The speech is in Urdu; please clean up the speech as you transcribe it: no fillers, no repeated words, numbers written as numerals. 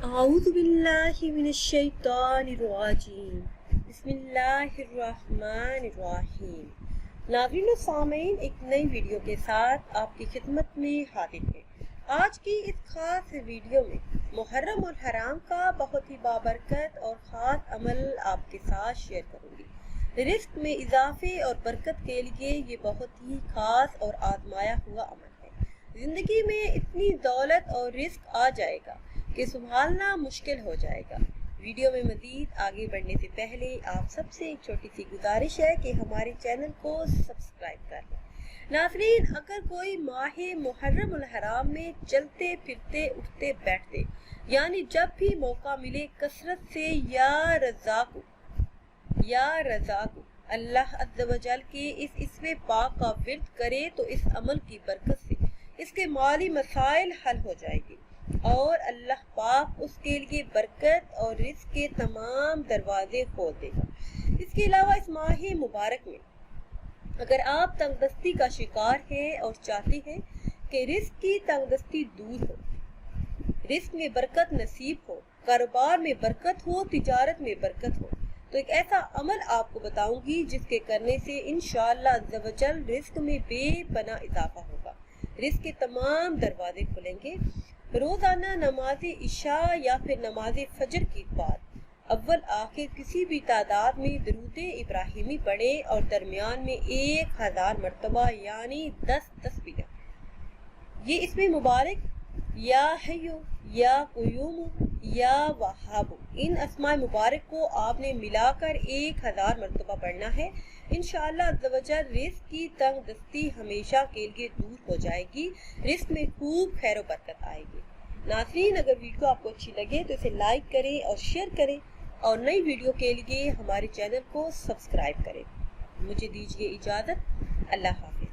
اعوذ باللہ من الشیطان الرجیم بسم اللہ الرحمن الرحیم۔ ناظرین و سامعین، ایک نئی ویڈیو کے ساتھ آپ کی خدمت میں حاضر ہیں۔ آج کی اس خاص ویڈیو میں محرم اور حرام کا بہت ہی بابرکت اور خاص عمل آپ کے ساتھ شیئر کروں گی۔ رزق میں اضافے اور برکت کے لیے یہ بہت ہی خاص اور آزمایا ہوا عمل ہے۔ زندگی میں اتنی دولت اور رزق آ جائے گا کہ سنبھالنا مشکل ہو جائے گا۔ ویڈیو میں مزید آگے بڑھنے سے پہلے آپ سب سے ایک چھوٹی سی گزارش ہے کہ ہمارے چینل کو سبسکرائب کر لیں۔ ناظرین، اگر کوئی ماہ محرم الحرام میں چلتے پھرتے اٹھتے بیٹھتے یعنی جب بھی موقع ملے کثرت سے یا رزاق اللہ عز و جل کے اس اسم پاک کا ورد کرے تو اس عمل کی برکت سے اس کے مالی مسائل حل ہو جائے گی اور اللہ پاک اس کے لیے برکت اور رزق کے تمام دروازے کھول دے گا۔ اس کے علاوہ اس ماہ مبارک میں اگر آپ تنگ دستی کا شکار ہیں اور چاہتے ہیں کہ رزق کی تنگ دستی دور ہو، رزق میں برکت نصیب ہو، کاروبار میں برکت ہو، تجارت میں برکت ہو، تو ایک ایسا عمل آپ کو بتاؤں گی جس کے کرنے سے انشاءاللہ عز و جل رزق میں بے پناہ اضافہ ہوگا، رزق کے تمام دروازے کھلیں گے۔ روزانہ نماز عشاء یا پھر نماز فجر کے بعد اول آخر کسی بھی تعداد میں درود ابراہیمی پڑھیں اور درمیان میں 1000 مرتبہ یعنی 10 بھی لیں۔ یہ اسم مبارک یا حیو یا قیوم یا وہاب، ان اسماء مبارک کو آپ نے ملا کر 1000 مرتبہ پڑھنا ہے۔ انشاءاللہ عز و جل رزق کی تنگ دستی ہمیشہ کے لیے دور ہو جائے گی، رزق میں خوب خیر و برکت آئے گی۔ ناظرین، اگر ویڈیو آپ کو اچھی لگے تو اسے لائک کریں اور شیئر کریں اور نئی ویڈیو کے لیے ہمارے چینل کو سبسکرائب کریں۔ مجھے دیجیے اجازت، اللہ حافظ۔